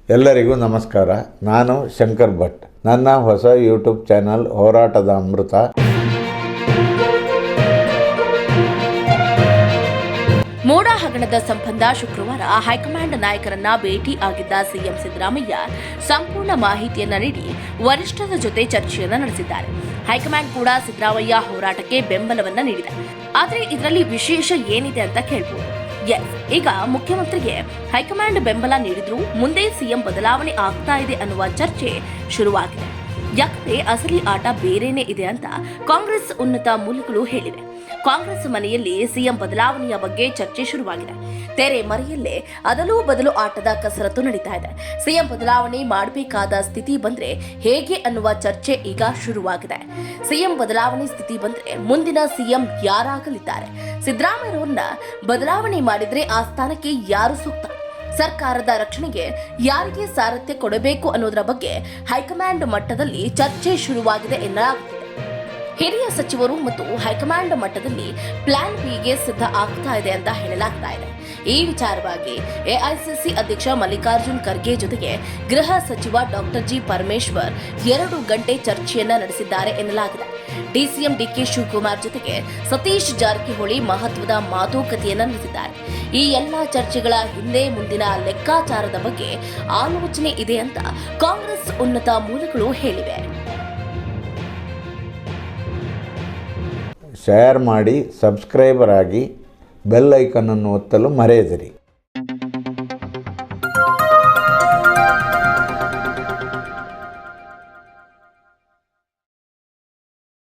ಎಲ್ಲರಿಗೂ ನಮಸ್ಕಾರ. ನಾನು ಶಂಕರ್ ಭಟ್. ನನ್ನ ಹೊಸ ಯೂಟ್ಯೂಬ್ ಚಾನಲ್ ಹೋರಾಟದ ಅಮೃತ. ಮೋಡ ಹಗರಣದ ಸಂಬಂಧ ಶುಕ್ರವಾರ ಹೈಕಮಾಂಡ್ ನಾಯಕರನ್ನ ಭೇಟಿ ಆಗಿದ್ದ ಸಿಎಂ ಸಿದ್ದರಾಮಯ್ಯ ಸಂಪೂರ್ಣ ಮಾಹಿತಿಯನ್ನ ನೀಡಿ ವರಿಷ್ಠರ ಜೊತೆ ಚರ್ಚೆಯನ್ನ ನಡೆಸಿದ್ದಾರೆ. ಹೈಕಮಾಂಡ್ ಕೂಡ ಸಿದ್ದರಾಮಯ್ಯ ಹೋರಾಟಕ್ಕೆ ಬೆಂಬಲವನ್ನ ನೀಡಿದೆ. ಆದರೆ ಇದರಲ್ಲಿ ವಿಶೇಷ ಏನಿದೆ ಅಂತ ಕೇಳಬಹುದು. ಈಗ ಮುಖ್ಯಮಂತ್ರಿಗೆ ಹೈಕಮಾಂಡ್ ಬೆಂಬಲ ನೀಡಿದ್ರು ಮುಂದೆ ಸಿಎಂ ಬದಲಾವಣೆ ಆಗ್ತಾ ಇದೆ ಅನ್ನುವ ಚರ್ಚೆ ಶುರುವಾಗಿದೆ. ಯಾಕಂದ್ರೆ ಅಸಲಿ ಆಟ ಬೇರೆನೇ ಇದೆ ಅಂತ ಕಾಂಗ್ರೆಸ್ ಉನ್ನತ ಮೂಲಗಳು ಹೇಳಿವೆ. ಕಾಂಗ್ರೆಸ್ ಮನೆಯಲ್ಲಿ ಸಿಎಂ ಬದಲಾವಣೆಯ ಬಗ್ಗೆ ಚರ್ಚೆ ಶುರುವಾಗಿದೆ. ತೆರೆ ಮರೆಯಲ್ಲೇ ಅದಲು ಬದಲು ಆಟದ ಕಸರತ್ತು ನಡೀತಾ ಇದೆ. ಸಿಎಂ ಬದಲಾವಣೆ ಮಾಡಬೇಕಾದ ಸ್ಥಿತಿ ಬಂದ್ರೆ ಹೇಗೆ ಅನ್ನುವ ಚರ್ಚೆ ಈಗ ಶುರುವಾಗಿದೆ. ಸಿಎಂ ಬದಲಾವಣೆ ಸ್ಥಿತಿ ಬಂದ್ರೆ ಮುಂದಿನ ಸಿಎಂ ಯಾರಾಗಲಿದ್ದಾರೆ? ಸಿದ್ದರಾಮಯ್ಯರನ್ನ ಬದಲಾವಣೆ ಮಾಡಿದ್ರೆ ಆ ಸ್ಥಾನಕ್ಕೆ ಯಾರು ಸೂಕ್ತ? ಸರ್ಕಾರದ ರಕ್ಷಣೆಗೆ ಯಾರಿಗೆ ಸಾರಥ್ಯ ಕೊಡಬೇಕು ಅನ್ನೋದರ ಬಗ್ಗೆ ಹೈಕಮಾಂಡ್ ಮಟ್ಟದಲ್ಲಿ ಚರ್ಚೆ ಶುರುವಾಗಿದೆ ಎನ್ನಲಾಗುತ್ತಿದೆ. ಹಿರಿಯ ಸಚಿವರು ಮತ್ತು ಹೈಕಮಾಂಡ್ ಮಟ್ಟದಲ್ಲಿ ಪ್ಲಾನ್ ಬಿಗೆ ಸಿದ್ಧ ಆಗ್ತಾ ಇದೆ ಅಂತ ಹೇಳಲಾಗ್ತಾ ಇದೆ. ಈ ವಿಚಾರವಾಗಿ ಎಐಸಿಸಿ ಅಧ್ಯಕ್ಷ ಮಲ್ಲಿಕಾರ್ಜುನ್ ಖರ್ಗೆ ಜೊತೆಗೆ ಗೃಹ ಸಚಿವ ಡಾಕ್ಟರ್ ಜಿ ಪರಮೇಶ್ವರ್ 2 ಗಂಟೆ ಚರ್ಚೆಯನ್ನ ನಡೆಸಿದ್ದಾರೆ ಎನ್ನಲಾಗಿದೆ. ಡಿಸಿಎಂ ಡಿಕೆ ಶಿವಕುಮಾರ್ ಜೊತೆಗೆ ಸತೀಶ್ ಜಾರಕಿಹೊಳಿ ಮಹತ್ವದ ಮಾತುಕತೆಯನ್ನ ನಡೆಸಿದ್ದಾರೆ. ಈ ಎಲ್ಲಾ ಚರ್ಚೆಗಳ ಹಿಂದೆ ಮುಂದಿನ ಲೆಕ್ಕಾಚಾರದ ಬಗ್ಗೆ ಆಲೋಚನೆ ಇದೆ ಅಂತ ಕಾಂಗ್ರೆಸ್ ಉನ್ನತ ಮೂಲಗಳು ಹೇಳಿವೆ. ಶೇರ್ ಮಾಡಿ, ಸಬ್ಸ್ಕ್ರೈಬರ್ ಆಗಿ, ಬೆಲ್ ಐಕನ್ ಅನ್ನು ಒತ್ತಲು ಮರೆಯದಿರಿ.